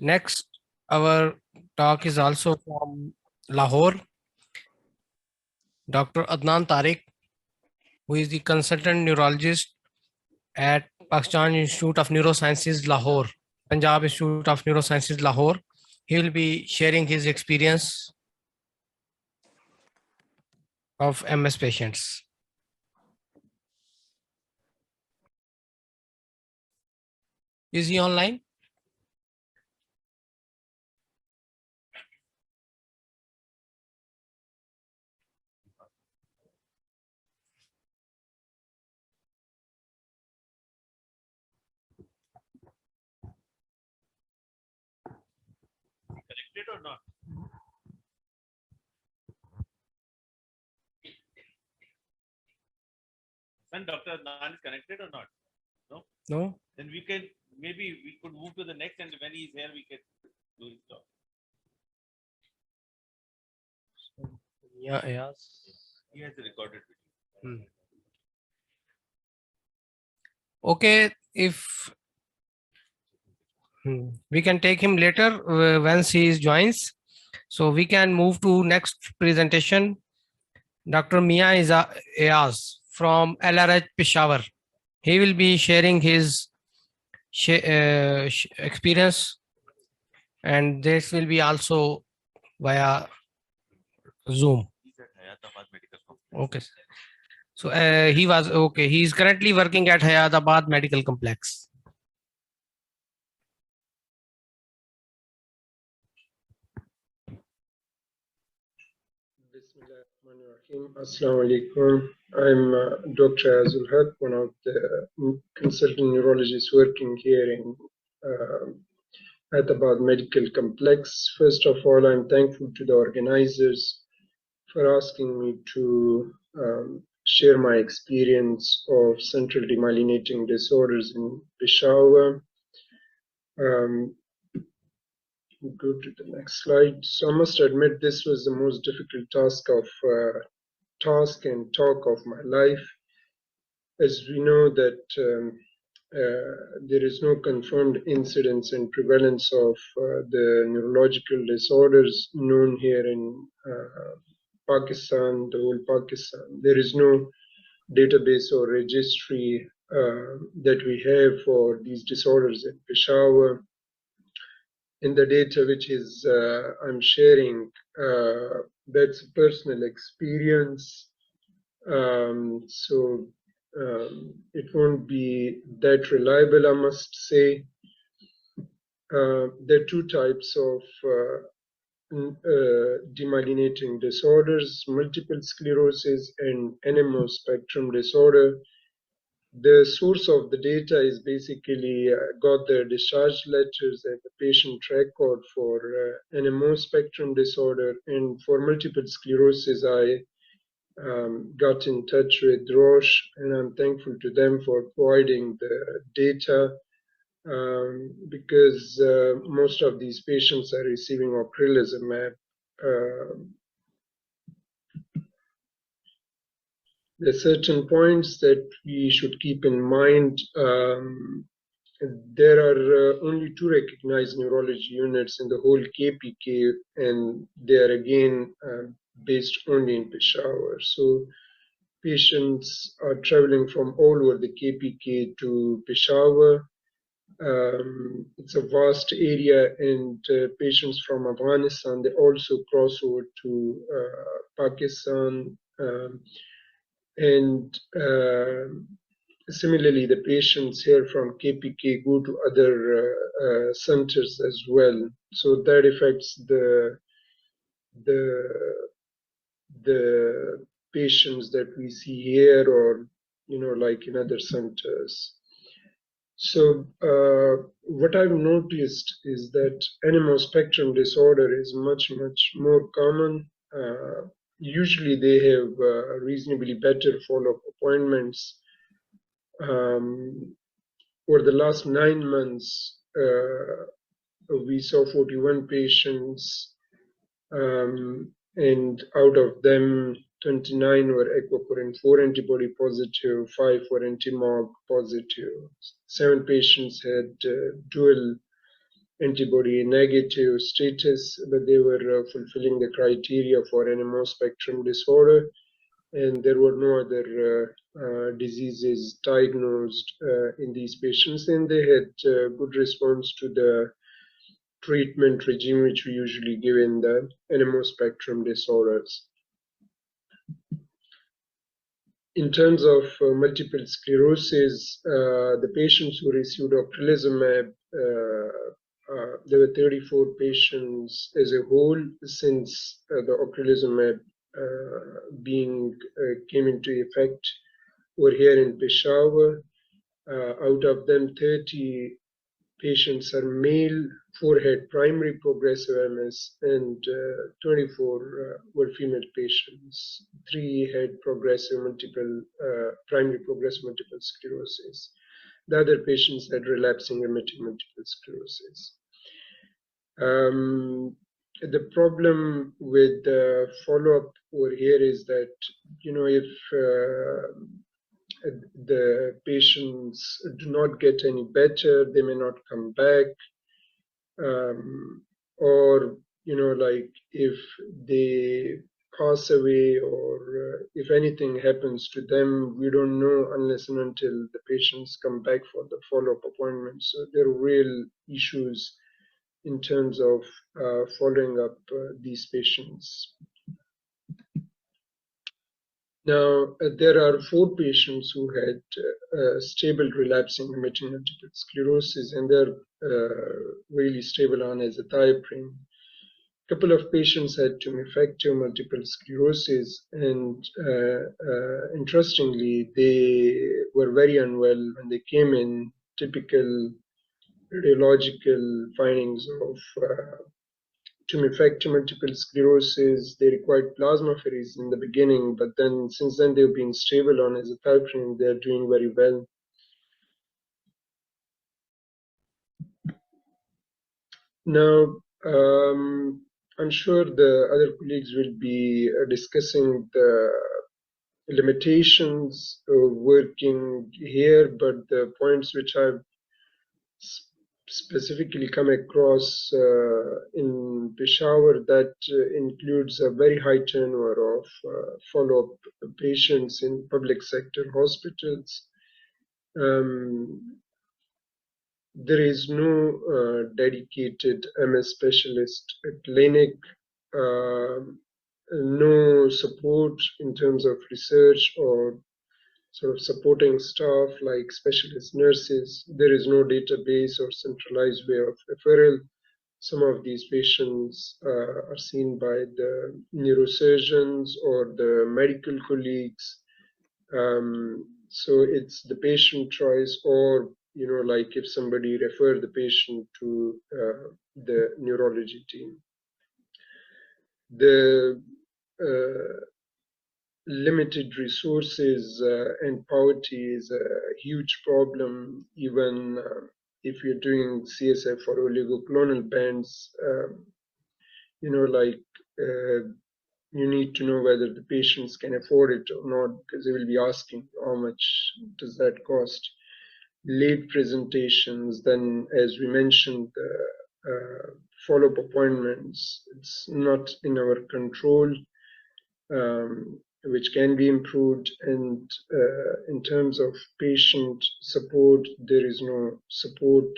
Next, our talk is also from Lahore. Dr. Adnan Tariq, who is the consultant neurologist at Pakistan Institute of Neurosciences, Lahore, Punjab Institute of Neurosciences, Lahore. He will be sharing his experience of MS patients. Is he online? Connected or not? And Dr. Adnan is connected or not? No? No? Then we can, maybe we could move to the next, and when he's here, we can do his talk. Yeah, Ayaz. He has a recorded video. Okay, if we can take him later once he joins. So we can move to next presentation. Dr. Mian is Ayaz from LRH Peshawar. He will be sharing his experience, and this will be also via Zoom. Okay. So he is currently working at Hyderabad Medical Complex. Assalamu alaikum. I'm Dr. Azul Haq, one of the consultant neurologists working here in Hyderabad Medical Complex. First of all, I'm thankful to the organizers for asking me to share my experience of central demyelinating disorders in Peshawar. Go to the next slide. So I must admit this was the most difficult task and talk of my life. As we know that there is no confirmed incidence and prevalence of the neurological disorders known here in Pakistan, the whole Pakistan. There is no database or registry that we have for these disorders in Peshawar. In the data which is I'm sharing, that's personal experience. It won't be that reliable, I must say. There are two types of demyelinating disorders: multiple sclerosis and NMO spectrum disorder. The source of the data is basically got the discharge letters and the patient record for NMO spectrum disorder, and for multiple sclerosis I got in touch with Roche, and I'm thankful to them for providing the data because most of these patients are receiving ocrelizumab. There are certain points that we should keep in mind. There are only 2 recognized neurology units in the whole KPK, and they are again based only in Peshawar. So patients are traveling from all over the KPK to Peshawar. It's a vast area, and patients from Afghanistan, they also cross over to Pakistan. Similarly, the patients here from KPK go to other centers as well. So that affects the patients that we see here, or like in other centers. So what I've noticed is that NMO spectrum disorder is much more common. Usually they have reasonably better follow-up appointments. For the last 9 months, we saw 41 patients, and out of them, 29 were aquaporin 4 antibody positive, 5 were anti-MOG positive. 7 patients had dual antibody negative status, but they were fulfilling the criteria for NMO spectrum disorder, and there were no other diseases diagnosed in these patients, and they had good response to the treatment regime which we usually give in the NMO spectrum disorders. In terms of multiple sclerosis, the patients who received ocrelizumab, there were 34 patients as a whole since the ocrelizumab came into effect over here in Peshawar. Out of them, 30 patients are male, 4 had primary progressive MS, and 24 were female patients. 3 had primary progressive multiple sclerosis. The other patients had relapsing remitting multiple sclerosis. The problem with the follow-up over here is that, if the patients do not get any better, they may not come back, or like if they pass away or if anything happens to them, we don't know unless and until the patients come back for the follow-up appointment. So there are real issues in terms of following up these patients. Now, there are 4 patients who had stable relapsing remitting multiple sclerosis, and they're really stable on azathioprine. A couple of patients had tumefactive multiple sclerosis, and interestingly, they were very unwell when they came in. Typical radiological findings of tumefactive multiple sclerosis. They required plasmapheresis in the beginning, but then since then they've been stable on azathioprine. They're doing very well. Now, I'm sure the other colleagues will be discussing the limitations of working here, but the points which I've specifically come across in Peshawar, that includes a very high turnover of follow-up patients in public sector hospitals. There is no dedicated MS specialist clinic, no support in terms of research or sort of supporting staff like specialist nurses. There is no database or centralized way of referral. Some of these patients are seen by the neurosurgeons or the medical colleagues. So it's the patient choice, or like if somebody refer the patient to the neurology team. The limited resources and poverty is a huge problem, even if you're doing CSF or oligoclonal bands. You need to know whether the patients can afford it or not, because they will be asking how much does that cost. Late presentations, then as we mentioned, follow-up appointments, it's not in our control, which can be improved. And in terms of patient support, there is no support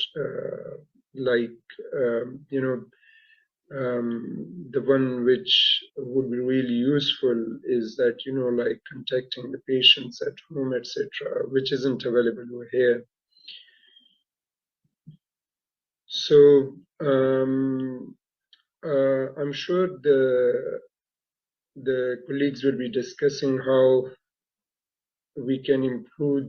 the one which would be really useful is that, like contacting the patients at home, etc., which isn't available over here. So I'm sure the colleagues will be discussing how we can improve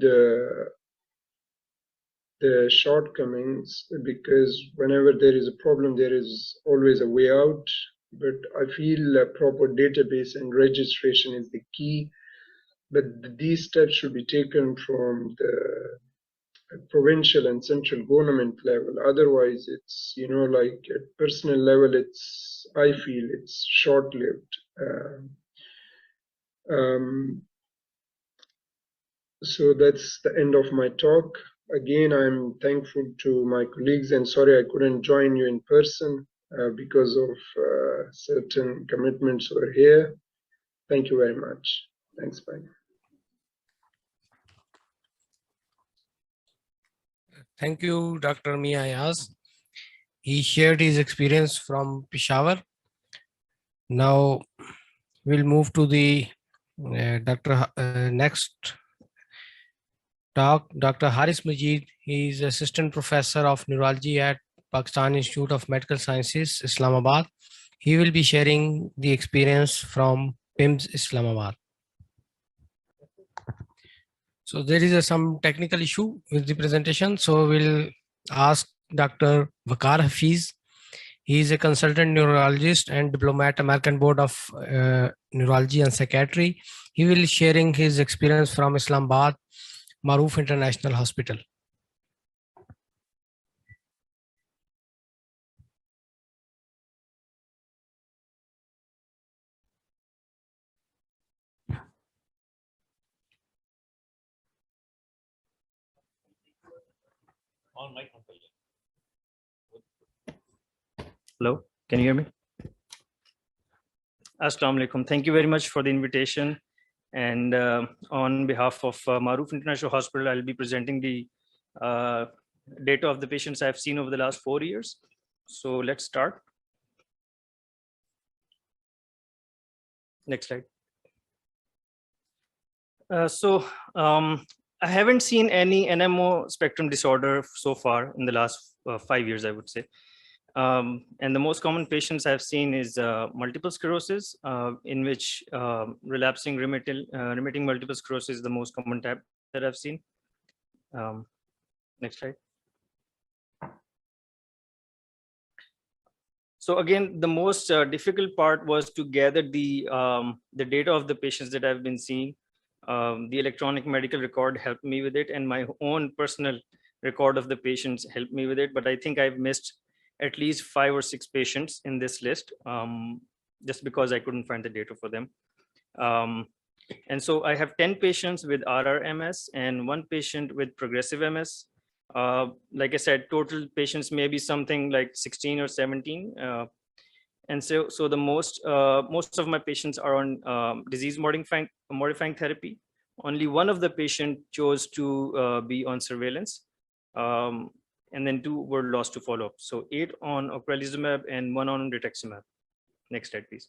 the shortcomings, because whenever there is a problem, there is always a way out. But I feel a proper database and registration is the key. But these steps should be taken from the provincial and central government level. Otherwise, it's, like at personal level, I feel it's short-lived. So that's the end of my talk. Again, I'm thankful to my colleagues, and sorry I couldn't join you in person because of certain commitments over here. Thank you very much. Thanks, bye. Thank you, Dr. Ayaz. He shared his experience from Peshawar. Now we'll move to the next talk. Dr. Haris Majid. He is assistant professor of neurology at Pakistan Institute of Medical Sciences, Islamabad. He will be sharing the experience from PIMS, Islamabad. So there is some technical issue with the presentation. So we'll ask Dr. Waqar Hafeez. He is a consultant neurologist and diplomat, American Board of Neurology and Psychiatry. He will be sharing his experience from Islamabad, Maroof International Hospital. On mic. Hello, can you hear me? Assalamu alaikum. Thank you very much for the invitation. And on behalf of Maroof International Hospital, I'll be presenting the data of the patients I've seen over the last 4 years. So let's start. Next slide. I haven't seen any NMO spectrum disorder so far in the last 5 years, I would say. And the most common patients I've seen is multiple sclerosis, in which relapsing remitting multiple sclerosis is the most common type that I've seen. Next slide. So again, the most difficult part was to gather the data of the patients that I've been seeing. The electronic medical record helped me with it, and my own personal record of the patients helped me with it. But I think I've missed at least 5 or 6 patients in this list, just because I couldn't find the data for them. And so I have 10 patients with RRMS and 1 patient with progressive MS. Like I said, total patients may be something like 16 or 17. And so the most of my patients are on disease modifying therapy. Only 1 of the patient chose to be on surveillance. And then 2 were lost to follow-up. So 8 on ocrelizumab and 1 on rituximab. Next slide, please.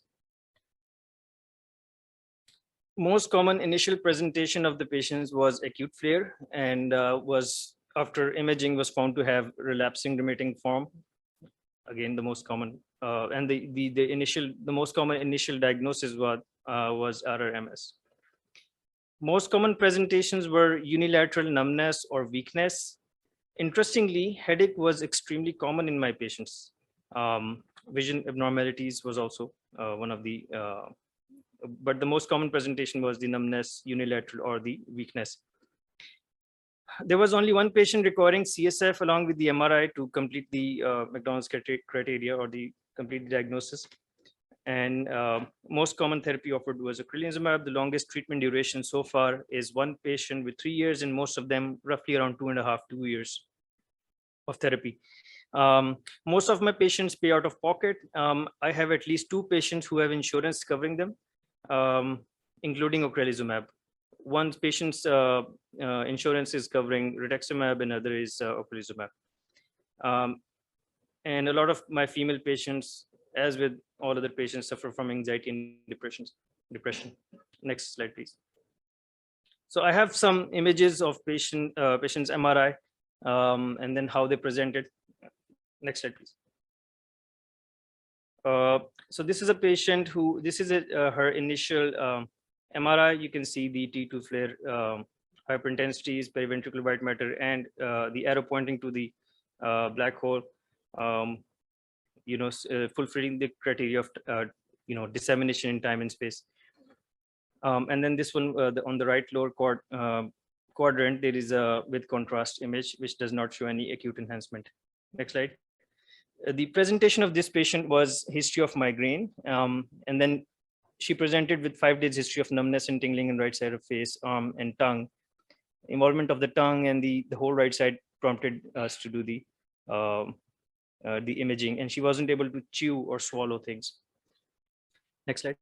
Most common initial presentation of the patients was acute flare, and was after imaging was found to have relapsing remitting form. Again, the most common and the most common initial diagnosis was RRMS. Most common presentations were unilateral numbness or weakness. Interestingly, headache was extremely common in my patients. Vision abnormalities was also one of the, but the most common presentation was the numbness, unilateral, or the weakness. There was only 1 patient requiring CSF along with the MRI to complete the McDonald's criteria or the complete diagnosis. And most common therapy offered was ocrelizumab. The longest treatment duration so far is 1 patient with 3 years, and most of them roughly around 2.5 to 2 years of therapy. Most of my patients pay out of pocket. I have at least 2 patients who have insurance covering them, including ocrelizumab. One patient's insurance is covering rituximab, and other is ocrelizumab. And a lot of my female patients, as with all other patients, suffer from anxiety and depression. Next slide, please. So I have some images of patients' MRI, and then how they presented. Next slide, please. So this is a patient who, this is her initial MRI. You can see the T2 flare, hyperintensities, periventricular white matter, and the arrow pointing to the black hole, fulfilling the criteria of dissemination in time and space. And then this one on the right lower quadrant, there is a with contrast image, which does not show any acute enhancement. Next slide. The presentation of this patient was history of migraine, and then she presented with 5 days history of numbness and tingling in right side of face, arm, and tongue. involvement of the tongue, and the whole right side prompted us to do the imaging, and she wasn't able to chew or swallow things. Next slide.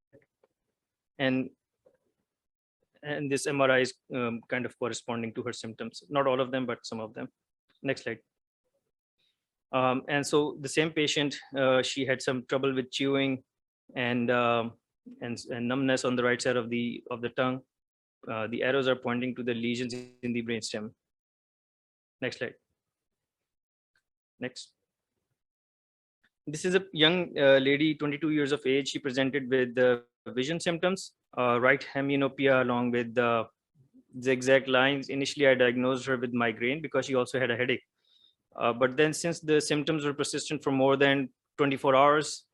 And this MRI is kind of corresponding to her symptoms. Not all of them, but some of them. Next slide. And so the same patient, she had some trouble with chewing and numbness on the right side of the tongue. The arrows are pointing to the lesions in the brainstem. Next slide. Next. This is a young lady, 22 years of age. She presented with vision symptoms, right hemianopia along with the zigzag lines. Initially, I diagnosed her with migraine because she also had a headache. But then since the symptoms were persistent for more than 24 hours,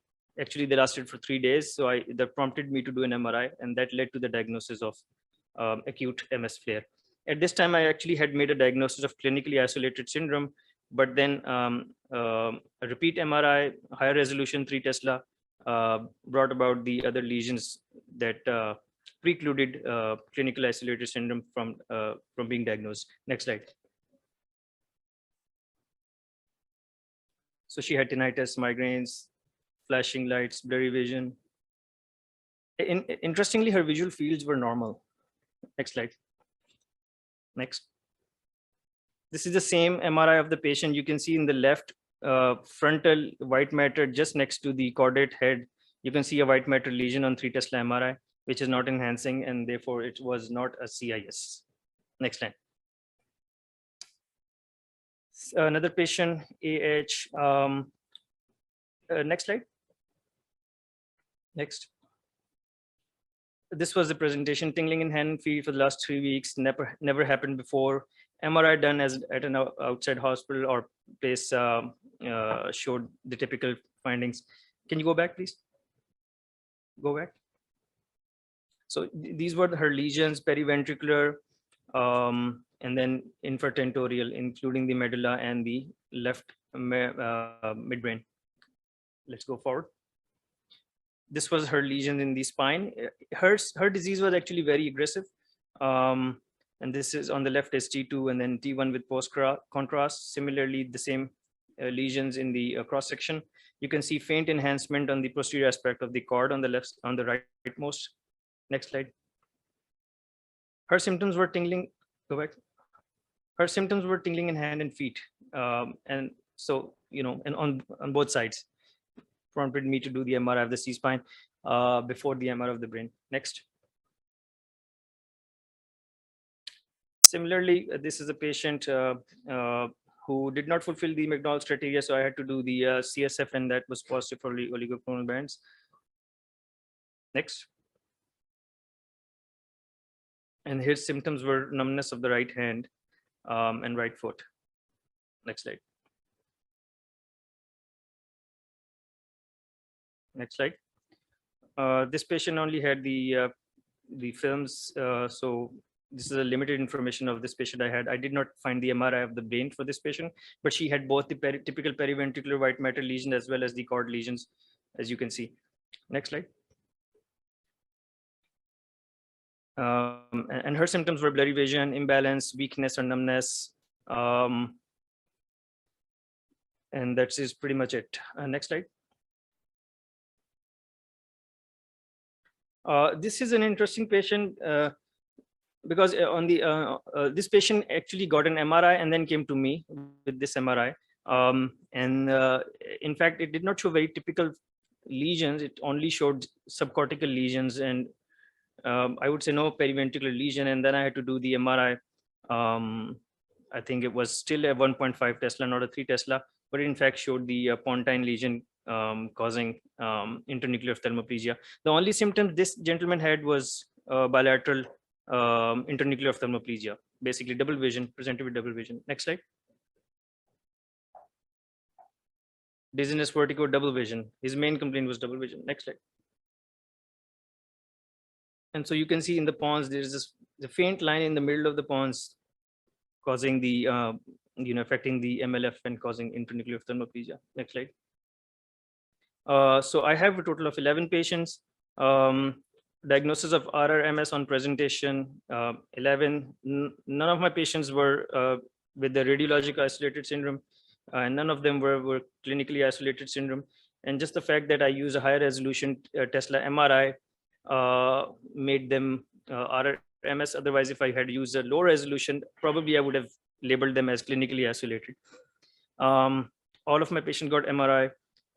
actually they lasted for 3 days. So that prompted me to do an MRI, and that led to the diagnosis of acute MS flare. At this time, I actually had made a diagnosis of clinically isolated syndrome, but then a repeat MRI, higher resolution 3 Tesla, brought about the other lesions that precluded clinical isolated syndrome from being diagnosed. Next slide. So she had tinnitus, migraines, flashing lights, blurry vision. Interestingly, her visual fields were normal. Next slide. Next. This is the same MRI of the patient. You can see in the left frontal white matter just next to the caudate head. You can see a white matter lesion on 3 Tesla MRI, which is not enhancing, and therefore it was not a CIS. Next slide. Another patient, AH. Next slide. Next. This was the presentation. Tingling in hand and feet for the last 3 weeks. Never happened before. MRI done at an outside hospital or place showed the typical findings. Can you go back, please? Go back. So these were her lesions, periventricular, and then infratentorial, including the medulla and the left midbrain. Let's go forward. This was her lesion in the spine. Her disease was actually very aggressive. And this is on the left is T2 and then T1 with post contrast. Similarly, the same lesions in the cross section. You can see faint enhancement on the posterior aspect of the cord on the left, on the rightmost. Next slide. Her symptoms were tingling. Go back. Her symptoms were tingling in hand and feet, and so and on both sides, prompted me to do the MRI of the C-spine before the MRI of the brain. Next. Similarly, this is a patient who did not fulfill the McDonald's criteria, so I had to do the CSF, and that was positive for the oligoclonal bands. Next. And his symptoms were numbness of the right hand and right foot. Next slide. Next slide. This patient only had the films, so this is a limited information of this patient I had. I did not find the MRI of the brain for this patient, but she had both the typical periventricular white matter lesion as well as the cord lesions, as you can see. Next slide. And her symptoms were blurry vision, imbalance, weakness or numbness. And that is pretty much it. Next slide. This is an interesting patient because on the this patient actually got an MRI and then came to me with this MRI. In fact, it did not show very typical lesions. It only showed subcortical lesions and I would say no periventricular lesion. And then I had to do the MRI. I think it was still a 1.5 Tesla, not a 3 Tesla, but it in fact showed the pontine lesion causing internuclear ophthalmoplegia. The only symptoms this gentleman had was bilateral internuclear ophthalmoplegia, basically double vision, presented with double vision. Next slide. Dizziness, vertigo, double vision. His main complaint was double vision. Next slide. And so you can see in the pons, there is the faint line in the middle of the pons causing the, affecting the MLF and causing internuclear ophthalmoplegia. Next slide. So I have a total of 11 patients. Diagnosis of RRMS on presentation, 11. None of my patients were with the radiological isolated syndrome, and none of them were clinically isolated syndrome. And just the fact that I use a higher resolution Tesla MRI made them RRMS. Otherwise, if I had used a low resolution, probably I would have labeled them as clinically isolated. All of my patients got MRI.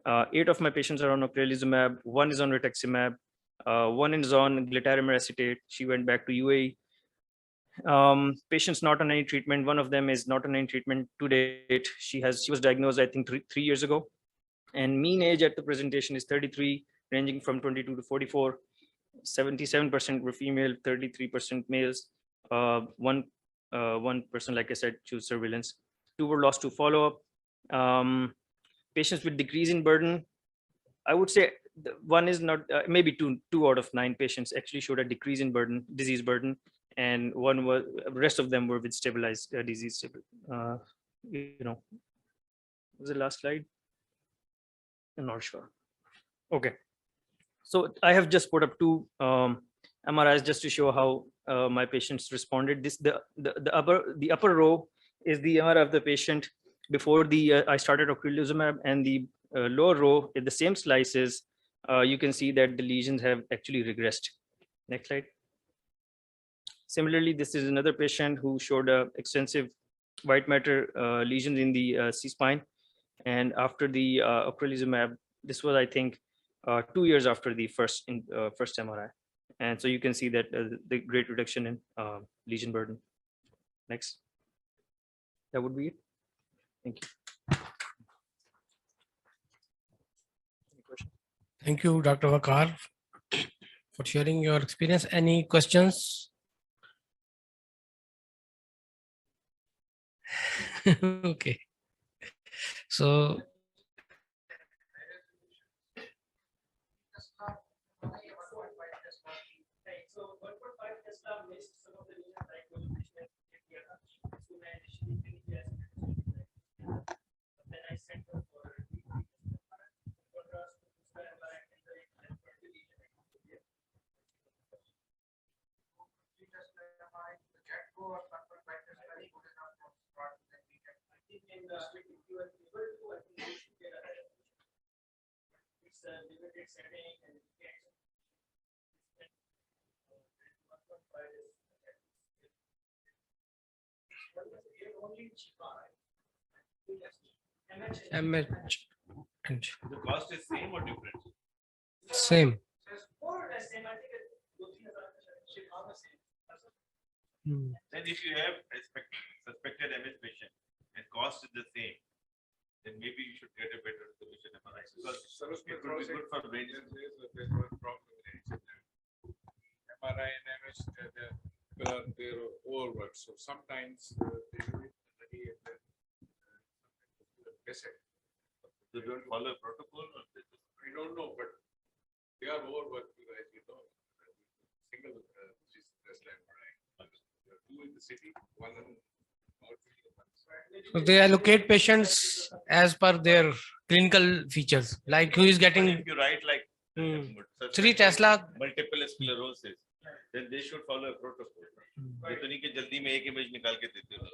8 of my patients are on ocrelizumab. 1 is on rituximab. 1 is on glitarimer acetate. She went back to UAE. Patients not on any treatment. 1 of them is not on any treatment to date. She was diagnosed, I think, 3 years ago. And mean age at the presentation is 33, ranging from 22 to 44. 77% were female, 33% males. One person, like I said, chose surveillance. 2 were lost to follow-up. Patients with decrease in burden, I would say 1 is not, maybe 2 out of 9 patients actually showed a decrease in burden, disease burden, and 1 was, rest of them were with stabilized disease. Was the last slide? I'm not sure. Okay. So I have just put up 2 MRIs just to show how my patients responded. The upper row is the MRI of the patient before I started ocrelizumab, and the lower row in the same slices, you can see that the lesions have actually regressed. Next slide. Similarly, this is another patient who showed extensive white matter lesions in the C-spine, and after the ocrelizumab, this was, I think, 2 years after the first MRI, and so you can see that the great reduction in lesion burden. Next, that would be it. Thank you. Any questions? Thank you, Dr. Waqar, for sharing your experience. Any questions? Okay. So MH and The cost is same or different? same. Hmm. Then if you have suspected MS patient and cost is the same, then maybe you should get a better solution MRI, because it will be good for brain. There's one problem with MRI and MS, they're overworked. So sometimes they do it already and then miss it. They don't follow a protocol, or they just... I don't know, but they are overworked, as you know. Single Tesla MRI. There are 2 in the city, 1 in So they allocate patients as per their clinical features, like who is But getting if you write like 3 suspected Tesla. multiple sclerosis, then they should follow a protocol. ये तो नहीं कि जल्दी में एक image निकाल के देते हो.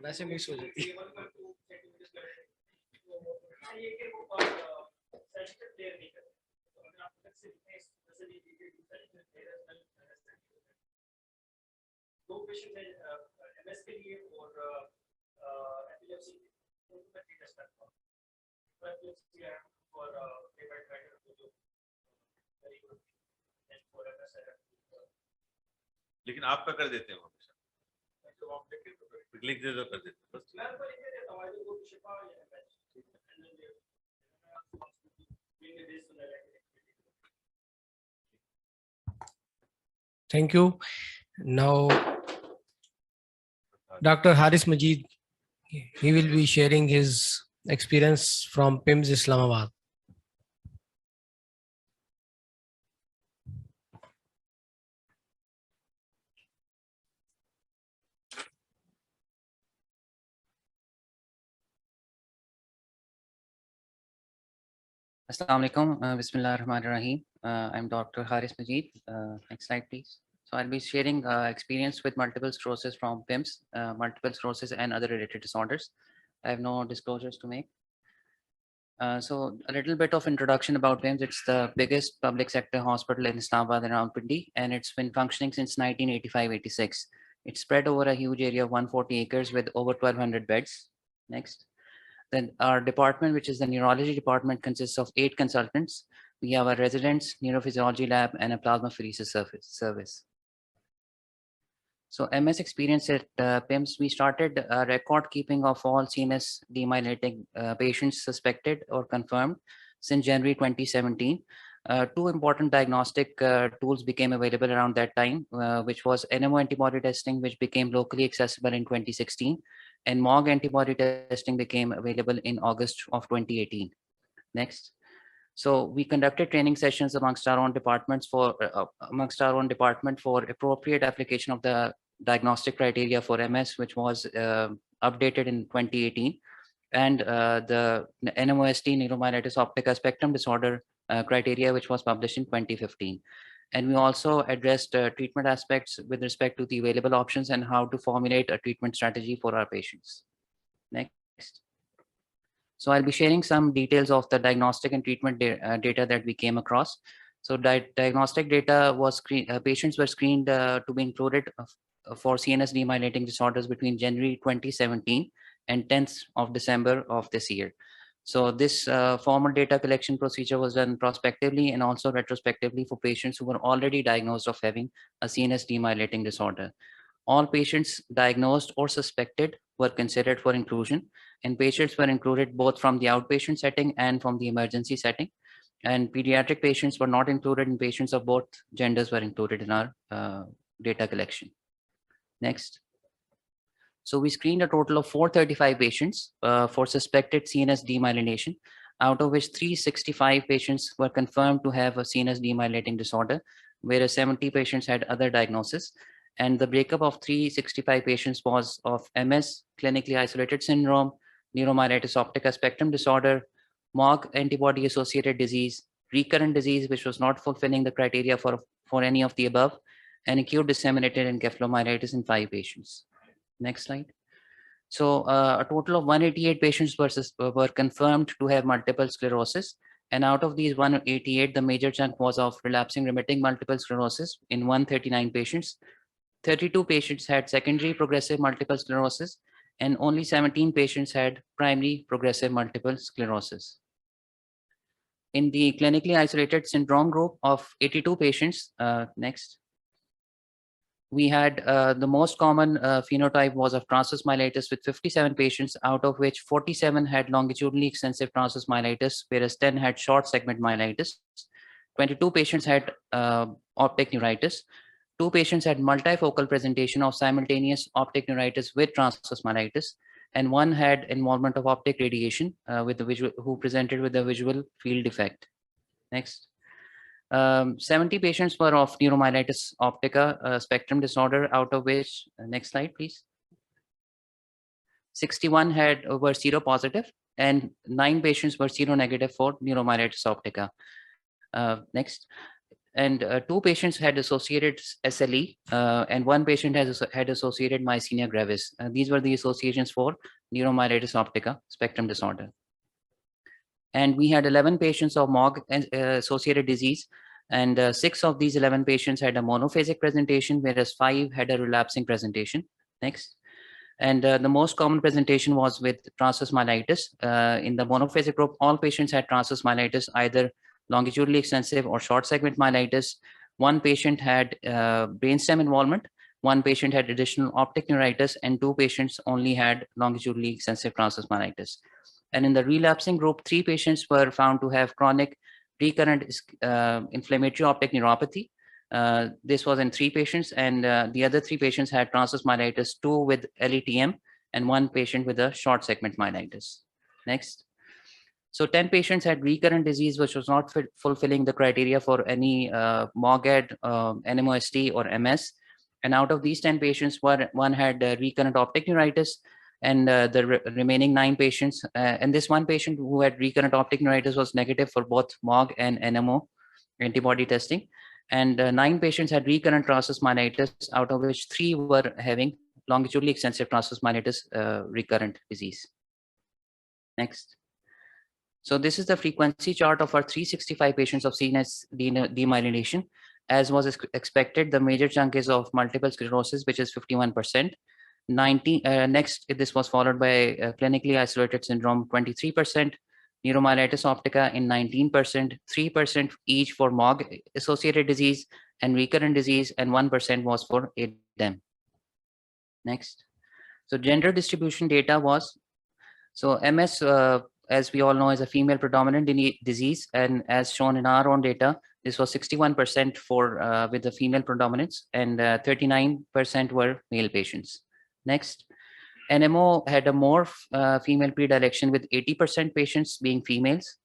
वैसे मिक्स हो जाती है. लेकिन आप क्या कर देते हो हमेशा? लिख दे तो कर देते हो बस. Thank you. Now, Dr. Haris Majid, he will be sharing his experience from PIMS Islamabad. Assalamu alaikum. Bismillah ar-Rahman ar-Rahim. I'm Dr. Majid. Next slide, please. So I'll be sharing experience with multiple sclerosis from PIMS, multiple sclerosis and other related disorders. I have no disclosures to make. So a little bit of introduction about PIMS. It's the biggest public sector hospital in Islamabad and Rawalpindi, and it's been functioning since 1985-86. It's spread over a huge area of 140 acres with over 1,200 beds. Next. Then our department, which is the neurology department, consists of 8 consultants. We have a residents, neurophysiology lab, and a plasmapheresis service. So MS experience at PIMS, we started record keeping of all CNS demyelinating patients suspected or confirmed since January 2017. 2 important diagnostic tools became available around that time, which was NMO antibody testing, which became locally accessible in 2016, and MOG antibody testing became available in August of 2018. Next. So we conducted training sessions amongst our own department for appropriate application of the diagnostic criteria for MS, which was updated in 2018, and the NMOSD neuromyelitis optica spectrum disorder criteria, which was published in 2015. And we also addressed treatment aspects with respect to the available options and how to formulate a treatment strategy for our patients. Next. So I'll be sharing some details of the diagnostic and treatment data that we came across. So diagnostic data was patients were screened to be included for CNS demyelinating disorders between January 2017 and 10th of December of this year. So this formal data collection procedure was done prospectively and also retrospectively for patients who were already diagnosed of having a CNS demyelinating disorder. All patients diagnosed or suspected were considered for inclusion, and patients were included both from the outpatient setting and from the emergency setting. And pediatric patients were not included, and patients of both genders were included in our data collection. Next. So we screened a total of 435 patients for suspected CNS demyelination, out of which 365 patients were confirmed to have a CNS demyelinating disorder, whereas 70 patients had other diagnosis. And the breakup of 365 patients was of MS, clinically isolated syndrome, neuromyelitis optica spectrum disorder, MOG antibody associated disease, recurrent disease, which was not fulfilling the criteria for any of the above, and acute disseminated encephalomyelitis in 5 patients. Next slide. So a total of 188 patients were confirmed to have multiple sclerosis. And out of these 188, the major chunk was of relapsing remitting multiple sclerosis in 139 patients. 32 patients had secondary progressive multiple sclerosis, and only 17 patients had primary progressive multiple sclerosis. In the clinically isolated syndrome group of 82 patients, next, we had the most common phenotype was of transverse myelitis with 57 patients, out of which 47 had longitudinally extensive transverse myelitis, whereas 10 had short segment myelitis. 22 patients had optic neuritis. 2 patients had multifocal presentation of simultaneous optic neuritis with transverse myelitis, and 1 had involvement of optic radiation with the visual, who presented with a visual field defect. Next. 70 patients were of neuromyelitis optica spectrum disorder, out of which, next slide, please. 61 were seropositive, and 9 patients were seronegative for neuromyelitis optica. Next. And 2 patients had associated SLE, and 1 patient had associated myasthenia gravis. These were the associations for neuromyelitis optica spectrum disorder. And we had 11 patients of MOG associated disease, and 6 of these 11 patients had a monophasic presentation, whereas 5 had a relapsing presentation. Next. And the most common presentation was with transverse myelitis. In the monophasic group, all patients had transverse myelitis, either longitudinally extensive or short segment myelitis. 1 patient had brainstem involvement, 1 patient had additional optic neuritis, and 2 patients only had longitudinally extensive transverse myelitis. And in the relapsing group, 3 patients were found to have chronic recurrent inflammatory optic neuropathy. This was in 3 patients, and the other 3 patients had transverse myelitis, 2 with LETM, and 1 patient with a short segment myelitis. Next. So 10 patients had recurrent disease, which was not fulfilling the criteria for any MOGAD, NMOSD, or MS. And out of these 10 patients, 1 had recurrent optic neuritis, And the remaining 9 patients, and this one patient who had recurrent optic neuritis was negative for both MOG and NMO antibody testing. And 9 patients had recurrent transverse myelitis, out of which 3 were having longitudinally extensive transverse myelitis recurrent disease. Next. So this is the frequency chart of our 365 patients of CNS demyelination. As was expected, the major chunk is of multiple sclerosis, which is 51%. Next, this was followed by clinically isolated syndrome, 23%, neuromyelitis optica in 19%, 3% each for MOG associated disease and recurrent disease, and 1% was for ADEM. Next. So gender distribution data was, so MS, as we all know, is a female predominant disease, and as shown in our own data, this was 61% for with the female predominance, and 39% were male patients. Next, NMO had a more female predilection with 80% patients being females,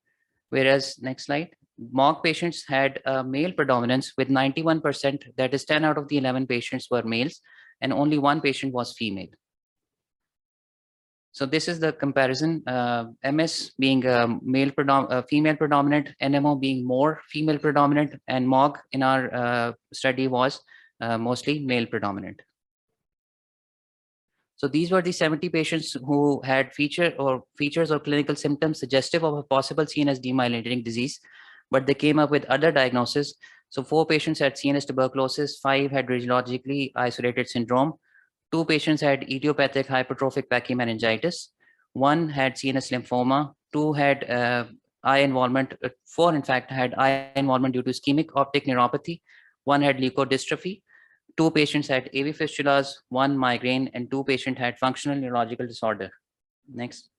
whereas next slide, MOG patients had a male predominance with 91%, that is 10 out of the 11 patients were males, and only 1 patient was female. So this is the comparison, MS being female predominant, NMO being more female predominant, and MOG in our study was mostly male predominant. So these were the 70 patients who had features or clinical symptoms suggestive of a possible CNS demyelinating disease, but they came up with other diagnoses. So 4 patients had CNS tuberculosis, 5 had radiologically isolated syndrome, 2 patients had idiopathic hypertrophic pachymeningitis, 1 had CNS lymphoma, 2 had eye involvement, 4 in fact had eye involvement due to ischemic optic neuropathy, 1 had leukodystrophy, 2 patients had AV fistulas, 1 migraine, and 2 patients had functional neurological disorder. Next.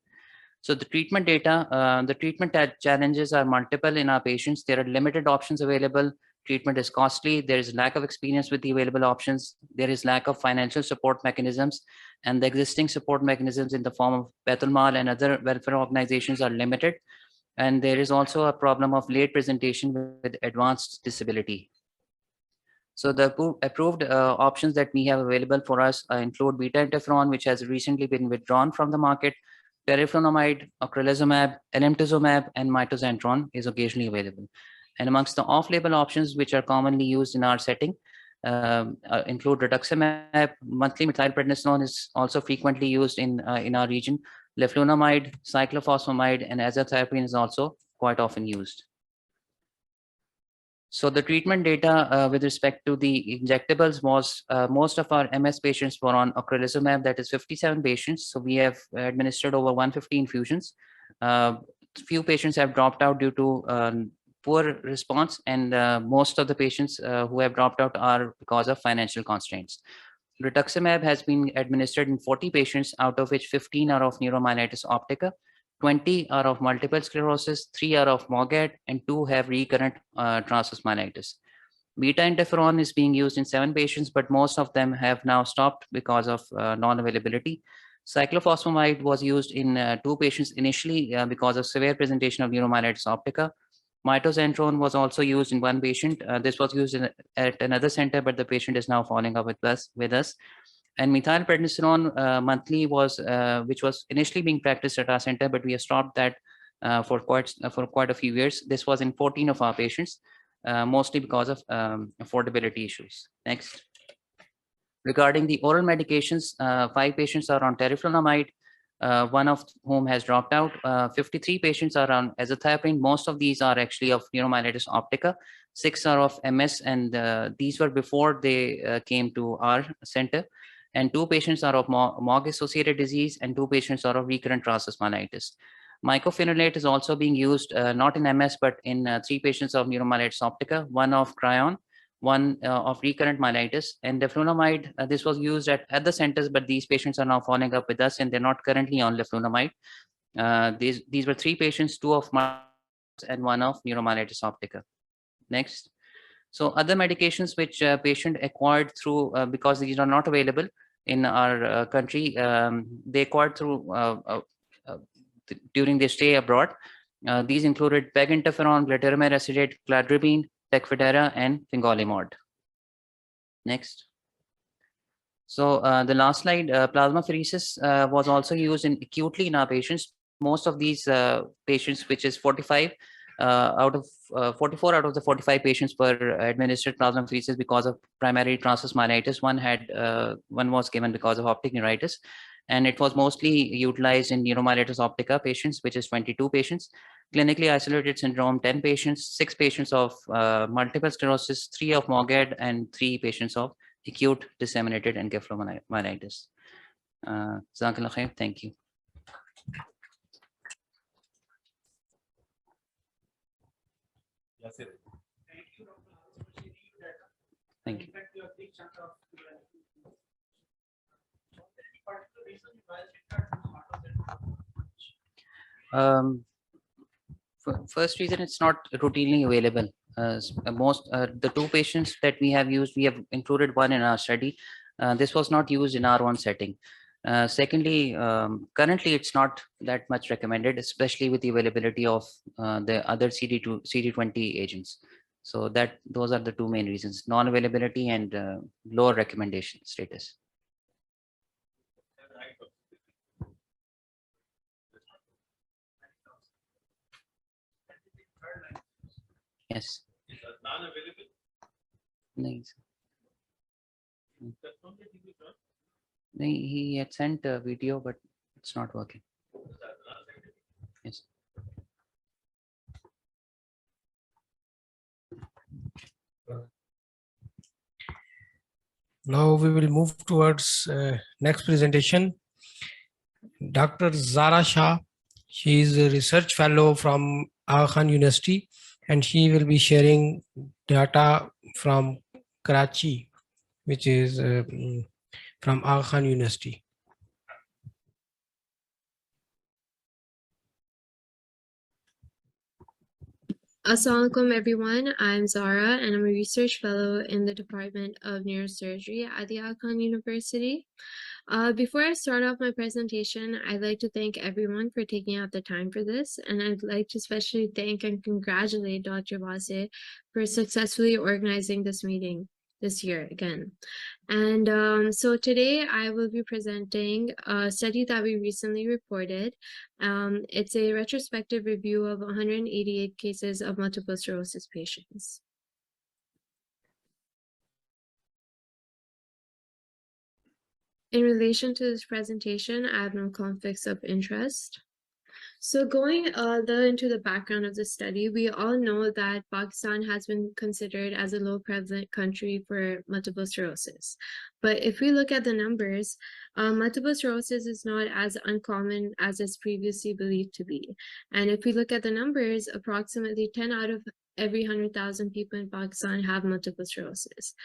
So the treatment data, the treatment challenges are multiple in our patients. There are limited options available. Treatment is costly. There is lack of experience with the available options. There is lack of financial support mechanisms, and the existing support mechanisms in the form of Bethelmal and other welfare organizations are limited. And there is also a problem of late presentation with advanced disability. So the approved options that we have available for us include beta interferon, which has recently been withdrawn from the market, teriflunomide, ocrelizumab, alemtuzumab, and mitoxantrone is occasionally available. And amongst the off-label options which are commonly used in our setting include rituximab, monthly methylprednisolone is also frequently used in our region, leflunomide, cyclophosphamide, and azathioprine is also quite often used. So the treatment data with respect to the injectables was most of our MS patients were on ocrelizumab, that is 57 patients. So we have administered over 150 infusions. Few patients have dropped out due to poor response, and most of the patients who have dropped out are because of financial constraints. Rituximab has been administered in 40 patients, out of which 15 are of neuromyelitis optica, 20 are of multiple sclerosis, 3 are of MOGAD, and 2 have recurrent transverse myelitis. Beta interferon is being used in 7 patients, but most of them have now stopped because of non-availability. Cyclophosphamide was used in 2 patients initially because of severe presentation of neuromyelitis optica. Mitoxantrone was also used in 1 patient. This was used at another center, but the patient is now following up with us. And methylprednisolone monthly was, which was initially being practiced at our center, but we have stopped that for quite a few years. This was in 14 of our patients, mostly because of affordability issues. Next. Regarding the oral medications, 5 patients are on teriflunomide, 1 of whom has dropped out. 53 patients are on azathioprine. Most of these are actually of neuromyelitis optica. 6 are of MS, and these were before they came to our center. And 2 patients are of MOG-associated disease, and 2 patients are of recurrent transverse myelitis. Mycophenolate is also being used not in MS, but in 3 patients of neuromyelitis optica, 1 of Cryon, 1 of recurrent myelitis, and leflunomide. This was used at the centers, but these patients are now following up with us, and they're not currently on leflunomide. These were 3 patients, 2 of and 1 of neuromyelitis optica. Next. So other medications which patient acquired through, because these are not available in our country, they acquired through during their stay abroad. These included peginterferon, glatiramer acetate, cladribine, tecfidera, and fingolimod. Next. So the last slide, plasmapheresis was also used in acutely in our patients. Most of these patients, which is 45 out of 44 out of the 45 patients were administered plasmapheresis because of primary transverse myelitis. One was given because of optic neuritis, and it was mostly utilized in neuromyelitis optica patients, which is 22 patients. Clinically isolated syndrome, 10 patients, 6 patients of multiple sclerosis, 3 of MOGAD, and 3 patients of acute disseminated encephalomyelitis. Jazakallah khair. Thank you. Thank you. First reason, it's not routinely available. The 2 patients that we have used, we have included one in our study. This was not used in our own setting. Secondly, currently it's not that much recommended, especially with the availability of the other CD20 agents. So those are the 2 main reasons: non-availability and lower recommendation status. Yes. Non-available. Nice. He had sent a video, but it's not working. Yes. Now we will move towards next presentation. Dr. Zarah Shah, she is a research fellow from Aga Khan University, and she will be sharing data from Karachi, which is from Aga Khan University. Assalamu alaikum everyone, I'm Zarah and I'm a research fellow in the Department of Neurosurgery at the Aga Khan University. Before I start off my presentation, I'd like to thank everyone for taking out the time for this, and I'd like to especially thank and congratulate Dr. Waqar for successfully organizing this meeting this year again. And so today I will be presenting a study that we recently reported. It's a retrospective review of 188 cases of multiple sclerosis patients. In relation to this presentation, I have no conflicts of interest. So going into the background of the study, we all know that Pakistan has been considered as a low prevalent country for multiple sclerosis. But if we look at the numbers, multiple sclerosis is not as uncommon as it's previously believed to be. And if we look at the numbers, approximately 10 out of every 100,000 people in Pakistan have multiple sclerosis.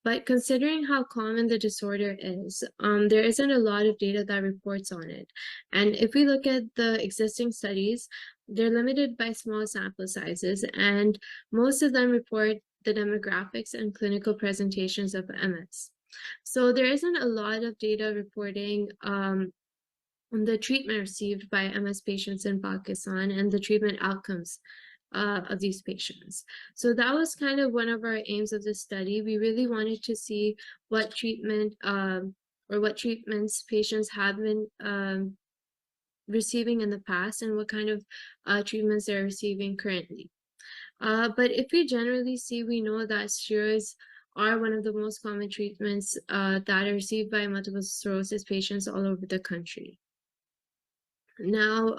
But considering how common the disorder is, there isn't a lot of data that reports on it. And if we look at the existing studies, they're limited by small sample sizes, and most of them report the demographics and clinical presentations of MS. So there isn't a lot of data reporting the treatment received by MS patients in Pakistan and the treatment outcomes of these patients. So that was kind of one of our aims of the study. We really wanted to see what treatment or what treatments patients have been receiving in the past and what kind of treatments they're receiving currently. But if we generally see, we know that steroids are one of the most common treatments that are received by multiple sclerosis patients all over the country. Now,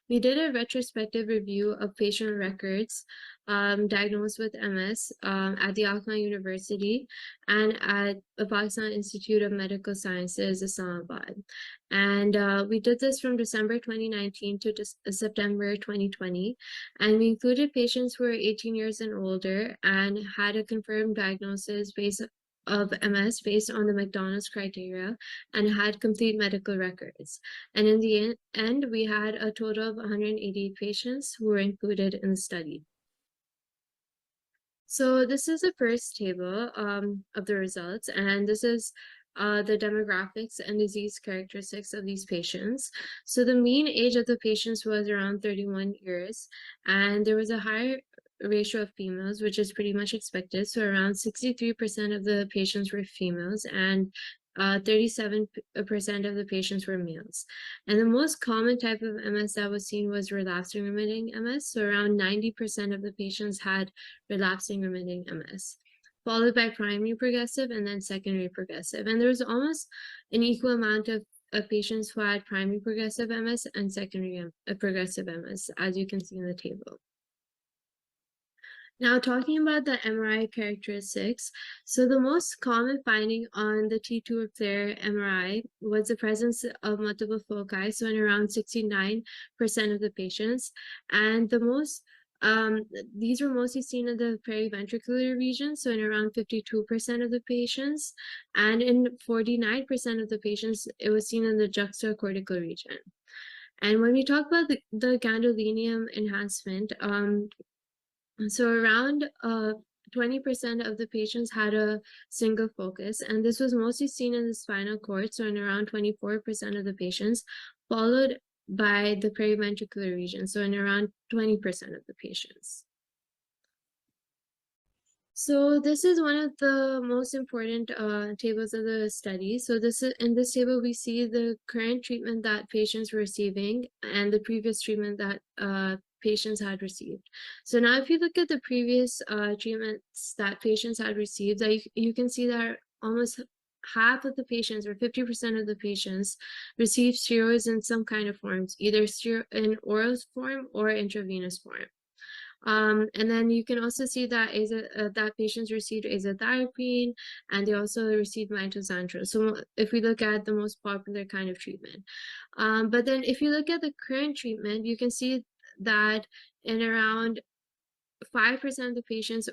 we did a retrospective review of patient records diagnosed with MS at the Aga Khan University and at the Pakistan Institute of Medical Sciences, Islamabad. And we did this from December 2019 to September 2020. And we included patients who were 18 years and older and had a confirmed diagnosis of MS based on the McDonald's criteria and had complete medical records. And in the end, we had a total of 188 patients who were included in the study. So this is the first table of the results, and this is the demographics and disease characteristics of these patients. So the mean age of the patients was around 31 years, and there was a higher ratio of females, which is pretty much expected. So around 63% of the patients were females, and 37% of the patients were males. And the most common type of MS that was seen was relapsing remitting MS. So around 90% of the patients had relapsing remitting MS, followed by primary progressive and then secondary progressive. And there was almost an equal amount of patients who had primary progressive MS and secondary progressive MS, as you can see in the table. Now, talking about the MRI characteristics, so the most common finding on the T2 or FLAIR MRI was the presence of multiple foci, so in around 69% of the patients, and the most these were mostly seen in the periventricular region, so in around 52% of the patients, and in 49% of the patients, it was seen in the juxtacortical region. And when we talk about the gadolinium enhancement, so around 20% of the patients had a single focus, and this was mostly seen in the spinal cord, so in around 24% of the patients, followed by the periventricular region, so in around 20% of the patients. So this is one of the most important tables of the study. So in this table, we see the current treatment that patients were receiving and the previous treatment that patients had received. So now if you look at the previous treatments that patients had received, you can see that almost half of the patients, or 50% of the patients, received steroids in some kind of forms, either in oral form or intravenous form. And then you can also see that that patients received azathioprine, and they also received mitoxantrone. So if we look at the most popular kind of treatment, but then if you look at the current treatment, you can see that in around 5% of the patients,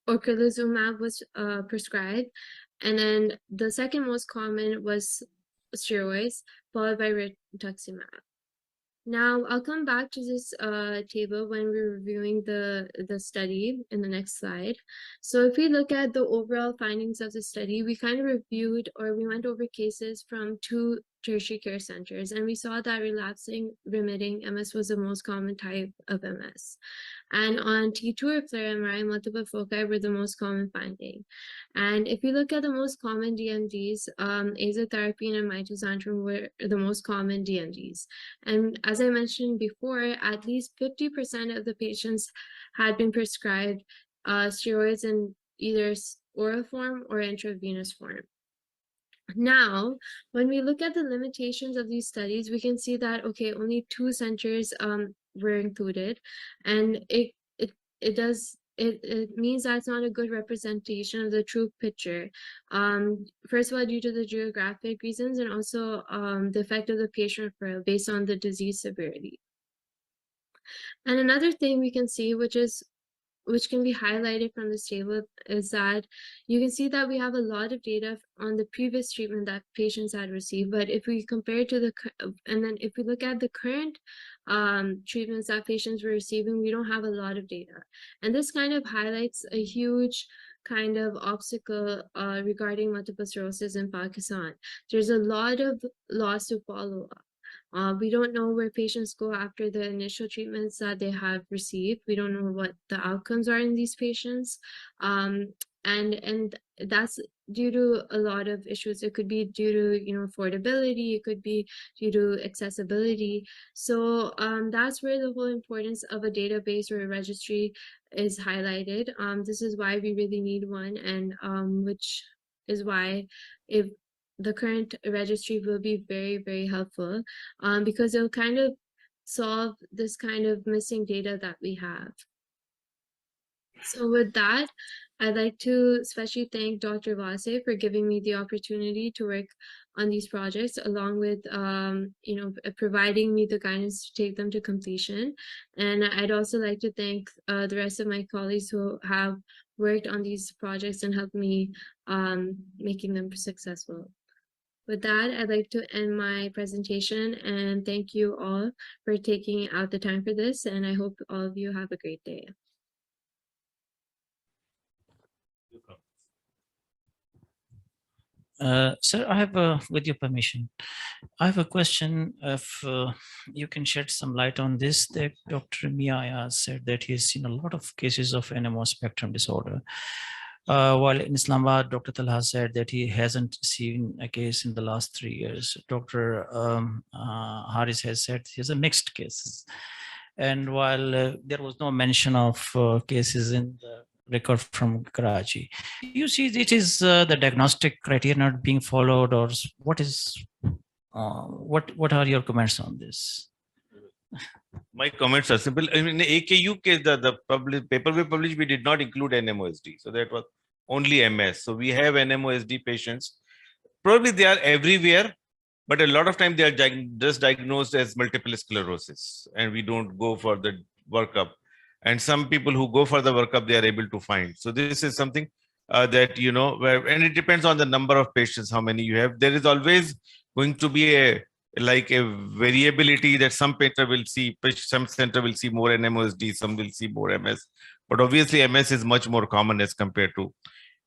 ocrelizumab was prescribed, and then the second most common was steroids, followed by rituximab. Now, I'll come back to this table when we're reviewing the study in the next slide. So if we look at the overall findings of the study, we kind of reviewed, or we went over cases from 2 tertiary care centers, and we saw that relapsing remitting MS was the most common type of MS. And on T2 or FLAIR MRI, multiple foci were the most common finding. And if you look at the most common DMDs, azathioprine and mitoxantrone were the most common DMDs. And as I mentioned before, at least 50% of the patients had been prescribed steroids in either oral form or intravenous form. Now, when we look at the limitations of these studies, we can see that, okay, only 2 centers were included, and it means that it's not a good representation of the true picture. First of all, due to the geographic reasons, and also the effect of the patient referral based on the disease severity. And another thing we can see, which can be highlighted from this table, is that you can see that we have a lot of data on the previous treatment that patients had received, but if we compare to and then if we look at the current treatments that patients were receiving, we don't have a lot of data. And this kind of highlights a huge kind of obstacle regarding multiple sclerosis in Pakistan. There's a lot of loss to follow up. We don't know where patients go after the initial treatments that they have received. We don't know what the outcomes are in these patients. And that's due to a lot of issues. It could be due to, affordability. It could be due to accessibility. So that's where the whole importance of a database or a registry is highlighted. This is why we really need one, and which is why if the current registry will be very, very helpful, because it'll kind of solve this kind of missing data that we have. So with that, I'd like to especially thank Dr. Vase for giving me the opportunity to work on these projects, along with providing me the guidance to take them to completion. And I'd also like to thank the rest of my colleagues who have worked on these projects and helped me making them successful. With that, I'd like to end my presentation and thank you all for taking out the time for this, and I hope all of you have a great day. Sir, I have, with your permission, I have a question. If you can shed some light on this, that Dr. Ayaz said that he's seen a lot of cases of NMO spectrum disorder. While in Islamabad, Dr. Talha said that he hasn't seen a case in the last 3 years. Dr. Haris has said he has a mixed cases. And while there was no mention of cases in the record from Karachi, you see it is the diagnostic criteria not being followed, or what are your comments on this? My comments are simple. I mean, in the AKU case, the paper we published, we did not include NMOSD. So that was only MS. So we have NMOSD patients. Probably they are everywhere, but a lot of time they are just diagnosed as multiple sclerosis, and we don't go for the workup. And some people who go for the workup, they are able to find. So this is something that, you know, and it depends on the number of patients, how many you have. There is always going to be a variability that some center will see more NMOSD, some will see more MS. But obviously MS is much more common as compared to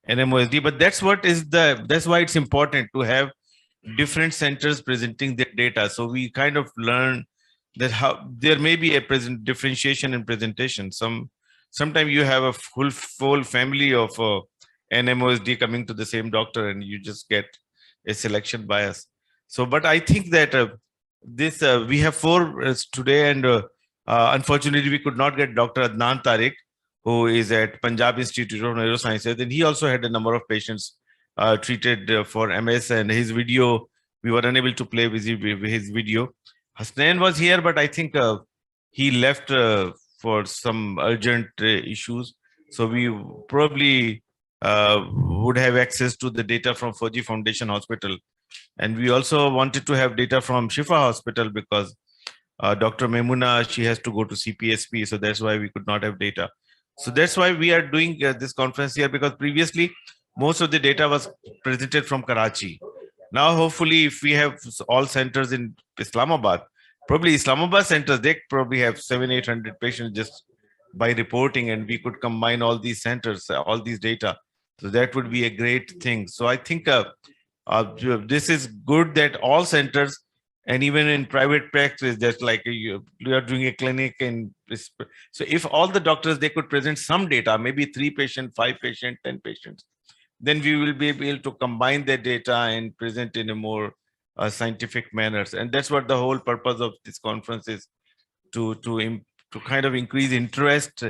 NMOSD. But that's why it's important to have different centers presenting their data. So we kind of learn that how there may be a differentiation in presentation. Sometimes you have a full family of NMOSD coming to the same doctor, and you just get a selection bias. So, but I think that we have 4 today, and unfortunately we could not get Dr. Adnan Tariq, who is at Punjab Institute of Neurosciences, and he also had a number of patients treated for MS, and his video, we were unable to play with his video. Hasnain was here, but I think he left for some urgent issues. So we probably would have access to the data from Fauji Foundation Hospital. And we also wanted to have data from Shifa Hospital because Dr. Memuna, she has to go to CPSP. So that's why we could not have data. So that's why we are doing this conference here, because previously most of the data was presented from Karachi. Now, hopefully, if we have all centers in Islamabad, probably Islamabad centers, they probably have 700-800 patients just by reporting, and we could combine all these centers, all these data. So that would be a great thing. So I think this is good that all centers, and even in private practice, just like you are doing a clinic, and so if all the doctors, they could present some data, maybe 3 patients, 5 patients, 10 patients, then we will be able to combine the data and present in a more scientific manners. And that's what the whole purpose of this conference is, to kind of increase interest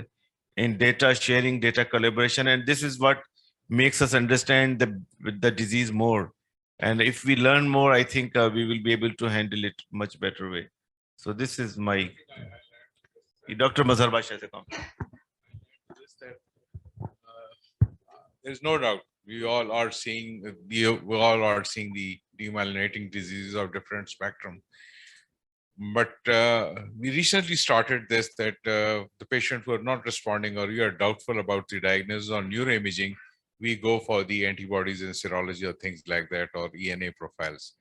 in data sharing, data collaboration. And this is what makes us understand the disease more. And if we learn more, I think we will be able to handle it much better way. So this is my Dr. Mazhar Basha. There's no doubt we all are seeing the demyelinating diseases of different spectrum. But we recently started this, that the patients who are not responding, or you are doubtful about the diagnosis on neuroimaging, we go for the antibodies and serology or things like that, or ENA profiles.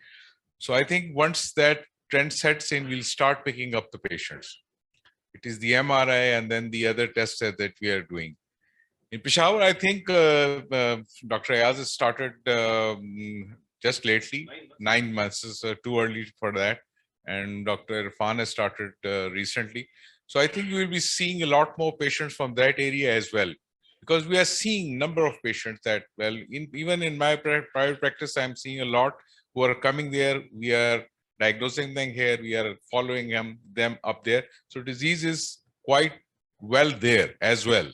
So I think once that trend sets in, we'll start picking up the patients. It is the MRI and then the other tests that we are doing. In Peshawar, I think Dr. Ayaz has started just lately, 9 months is too early for that. And Dr. Irfan has started recently. So I think we will be seeing a lot more patients from that area as well, because we are seeing number of patients that, well, even in my private practice, I'm seeing a lot who are coming there. We are diagnosing them here. We are following them up there. So disease is quite well there as well.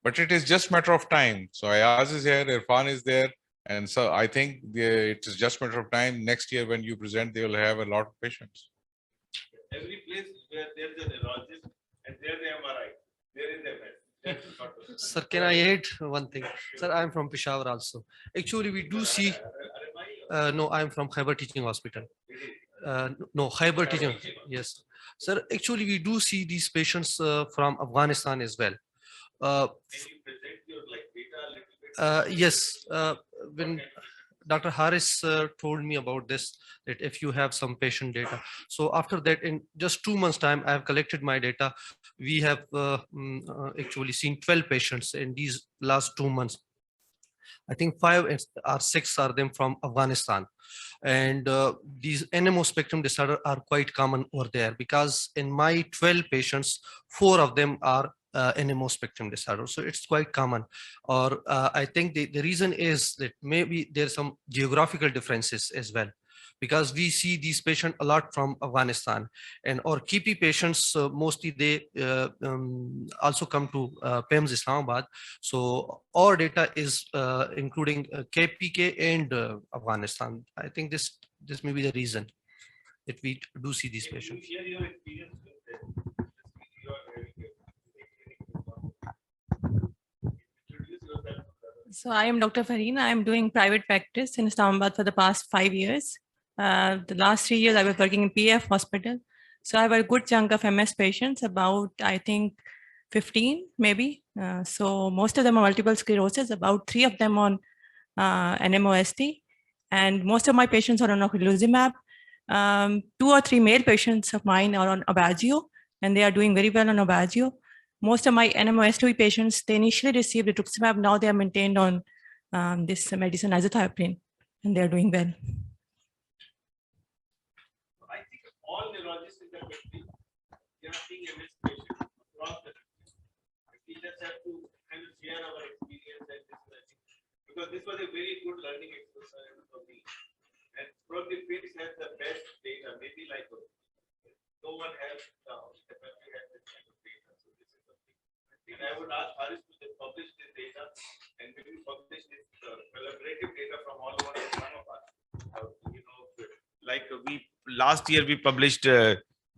But it is just a matter of time. So Ayaz is here, Irfan is there. And so I think it is just a matter of time. Next year when you present, they will have a lot of patients. Every place where there's a neurologist and there's the MRI, there is MS. Sir, can I add one thing? Sir, I'm from Peshawar also. Actually, we do see. No, I'm from Khyber Teaching Hospital. No, Khyber Teaching. Yes, sir. Actually, we do see these patients from Afghanistan as well. Can you present your data a little bit? Yes. When Dr. Harris told me about this, that if you have some patient data. So after that, in just 2 months time, I have collected my data. We have actually seen 12 patients in these last 2 months. I think 5 or 6 are them from Afghanistan. And these NMO spectrum disorder are quite common over there, because in my 12 patients, 4 of them are NMO spectrum disorder. So it's quite common. Or I think the reason is that maybe there's some geographical differences as well, because we see these patients a lot from Afghanistan, and our KP patients, mostly they also come to PIMS Islamabad. So our data is including KPK and Afghanistan. I think this may be the reason that we do see these patients. So I am Dr. Farina. I am doing private practice in Islamabad for the past 5 years. The last 3 years I was working in PF hospital. So I have a good chunk of MS patients, about I think 15 maybe. So most of them are multiple sclerosis, about 3 of them on NMOSD. And most of my patients are on ocrelizumab. 2 or 3 male patients of mine are on Aubagio, and they are doing very well on Aubagio. Most of my NMOSD patients, they initially received rituximab, now they are maintained on this medicine azathioprine, and they are doing well. I think all neurologists in the country, they are seeing MS patients across the country. We just have to kind of share our experience and this learning, because this was a very good learning exercise for me. And probably PIMS has the best data, maybe like no one else the country has this kind of data. So this is something. And I would ask Haris to publish this data and maybe publish this collaborative data from all over Islamabad. Like last year we published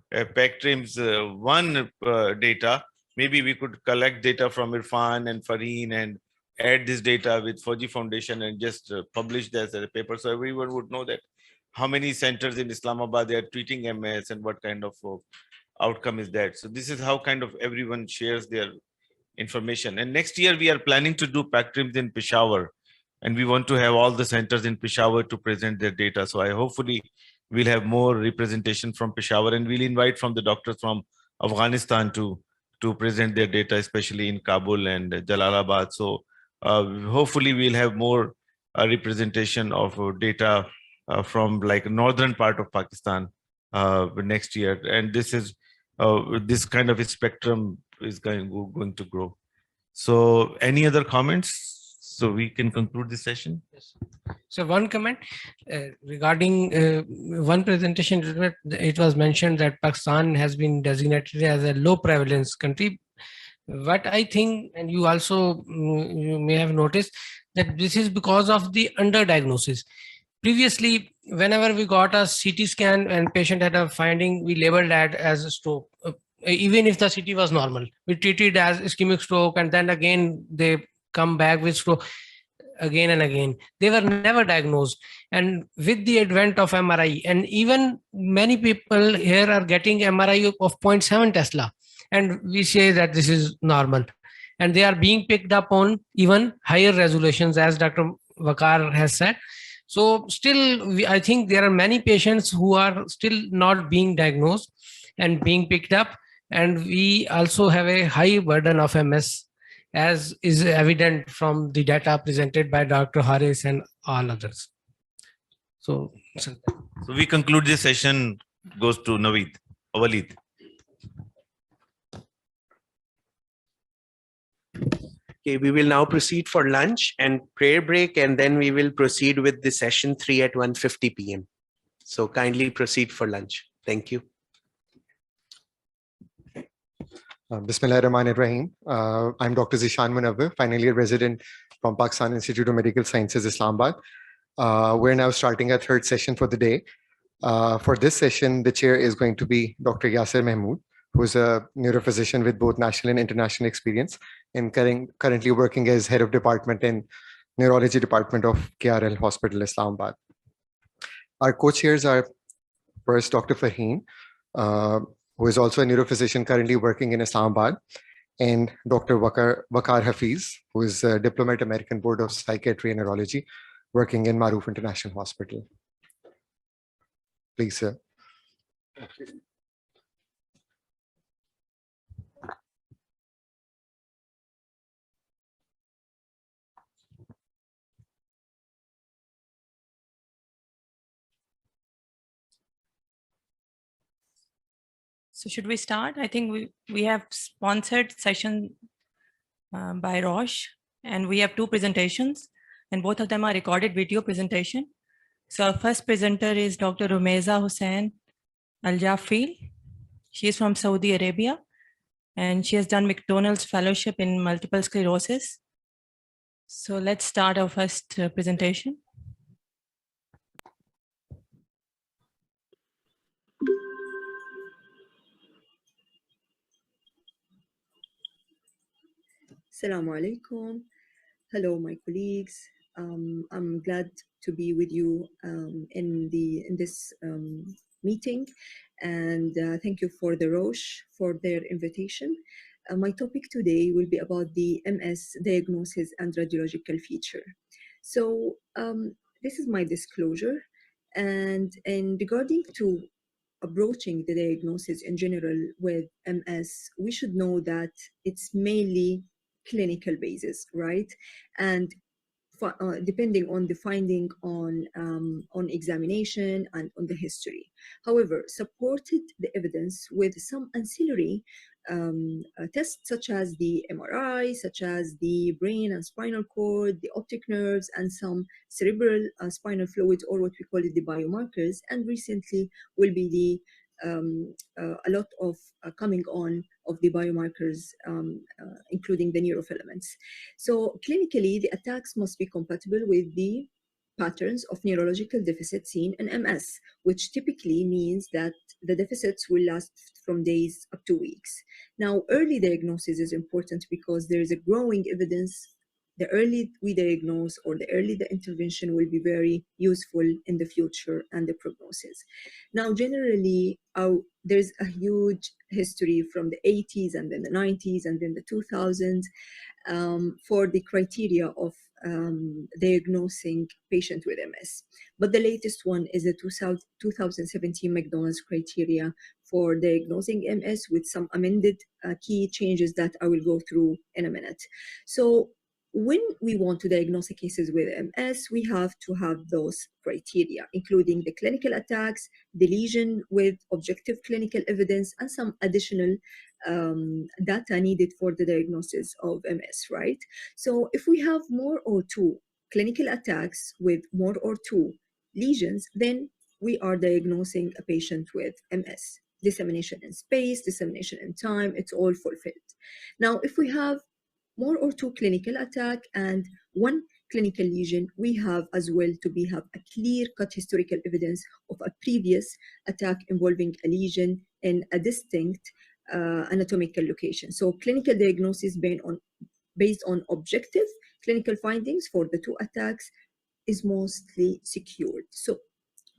Paktrims 1 data. Maybe we could collect data from Irfan and Fareen and add this data with Fauji Foundation and just publish this as a paper, so everyone would know that how many centers in Islamabad they are treating MS and what kind of outcome is that. So this is how kind of everyone shares their information. And next year we are planning to do Paktrims in Peshawar, and we want to have all the centers in Peshawar to present their data. So I hopefully we'll have more representation from Peshawar, and we'll invite from the doctors from Afghanistan to present their data, especially in Kabul and Jalalabad. So hopefully we'll have more representation of data from like northern part of Pakistan next year. And this is this kind of a spectrum is going to grow. So any other comments? So we can conclude this session. Yes. So one comment regarding one presentation, it was mentioned that Pakistan has been designated as a low prevalence country. What I think, and you also you may have noticed, that this is because of the underdiagnosis. Previously, whenever we got a CT scan and patient had a finding, we labeled that as a stroke. Even if the CT was normal, we treated as ischemic stroke, and then again they come back with stroke again and again. They were never diagnosed. And with the advent of MRI, and even many people here are getting MRI of 0.7 Tesla, and we say that this is normal, and they are being picked up on even higher resolutions, as Dr. Waqar has said. So still, I think there are many patients who are still not being diagnosed and being picked up, and we also have a high burden of MS, as is evident from the data presented by Dr. Haris and all others. So we conclude this session, goes to Naveed, Walid. Okay, we will now proceed for lunch and prayer break, and then we will proceed with the session 3 at 1:50 p.m. So kindly proceed for lunch. Thank you. Bismillahirrahmanirrahim. I'm Dr. Zishan Munawwar, final year resident from Pakistan Institute of Medical Sciences, Islamabad. We're now starting our 3rd session for the day. For this session, the chair is going to be Dr. Yasir Mahmood, who's a neurophysician with both national and international experience, and currently working as head of department in neurology department of KRL Hospital, Islamabad. Our co-chairs are first Dr. Fareen, who is also a neurophysician currently working in Islamabad, and Dr. Waqar Hafeez, who is a diplomat American Board of Psychiatry and Neurology, working in Maroof International Hospital. Please, sir. So should we start? I think we have sponsored session by Roche, and we have 2 presentations, and both of them are recorded video presentation. So our first presenter is Dr. Rumaiza Hussain Al-Jafil. She is from Saudi Arabia, and she has done McDonald's fellowship in multiple sclerosis. So let's start our first presentation. Assalamu alaikum. Hello, my colleagues. I'm glad to be with you in this meeting, and thank you for the Roche for their invitation. My topic today will be about the MS diagnosis and radiological feature. So this is my disclosure, and regarding to approaching the diagnosis in general with MS, we should know that it's mainly clinical basis, right? And depending on the finding on examination and on the history. However, supported the evidence with some ancillary tests such as the MRI, such as the brain and spinal cord, the optic nerves, and some cerebral spinal fluids, or what we call it the biomarkers. And recently will be the a lot of coming on of the biomarkers, including the neurofilaments. So clinically, the attacks must be compatible with the patterns of neurological deficit seen in MS, which typically means that the deficits will last from days up to weeks. Now, early diagnosis is important because there is a growing evidence. The early we diagnose or the early the intervention will be very useful in the future and the prognosis. Now, generally, there's a huge history from the 80s and then the 90s and then the 2000s for the criteria of diagnosing patient with MS. But the latest one is the 2017 McDonald's criteria for diagnosing MS with some amended key changes that I will go through in a minute. So when we want to diagnose cases with MS, we have to have those criteria, including the clinical attacks, the lesion with objective clinical evidence, and some additional data needed for the diagnosis of MS, right? So if we have more or 2 clinical attacks with more or 2 lesions, then we are diagnosing a patient with MS. Dissemination in space, dissemination in time, it's all fulfilled. Now, if we have more or 2 clinical attack and 1 clinical lesion, we have as well to have a clear-cut historical evidence of a previous attack involving a lesion in a distinct anatomical location. So clinical diagnosis based on objective clinical findings for the 2 attacks is mostly secured. So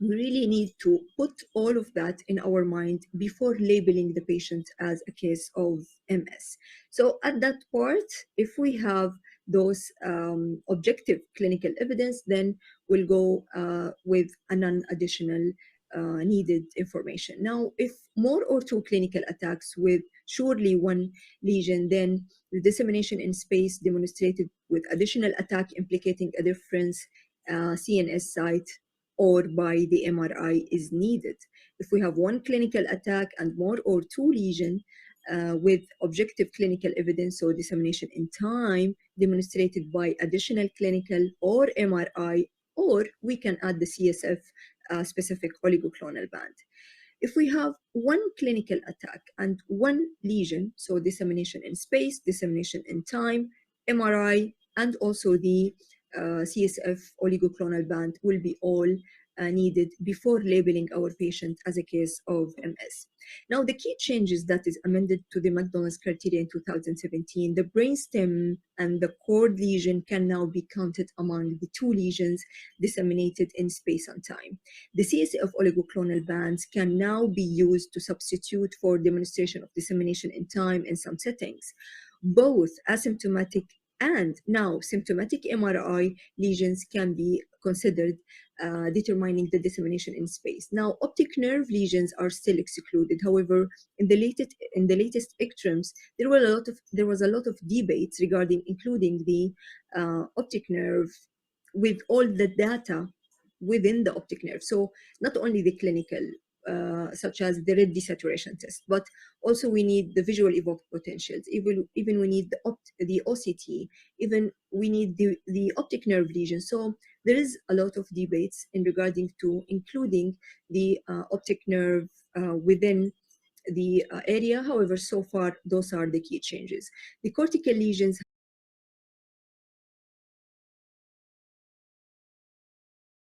we really need to put all of that in our mind before labeling the patient as a case of MS. So at that part, if we have those objective clinical evidence, then we'll go with a non-additional needed information. Now, if more or 2 clinical attacks with surely 1 lesion, then the dissemination in space demonstrated with additional attack implicating a different CNS site or by the MRI is needed. If we have 1 clinical attack and more or 2 lesions with objective clinical evidence, so dissemination in time demonstrated by additional clinical or MRI, or we can add the CSF specific oligoclonal band. If we have 1 clinical attack and 1 lesion, so dissemination in space, dissemination in time, MRI, and also the CSF oligoclonal band will be all needed before labeling our patient as a case of MS. Now, the key changes that is amended to the McDonald's criteria in 2017, the brainstem and the cord lesion can now be counted among the 2 lesions disseminated in space and time. The CSF oligoclonal bands can now be used to substitute for demonstration of dissemination in time in some settings. Both asymptomatic and now symptomatic MRI lesions can be considered determining the dissemination in space. Now, optic nerve lesions are still excluded. However, in the latest Experience, there was a lot of debates regarding including the optic nerve with all the data within the optic nerve. So not only the clinical such as the red desaturation test, but also we need the visual evoked potentials. Even we need the OCT. Even we need the optic nerve lesions. So there is a lot of debates in regarding to including the optic nerve within the area. However, so far those are the key changes. The cortical lesions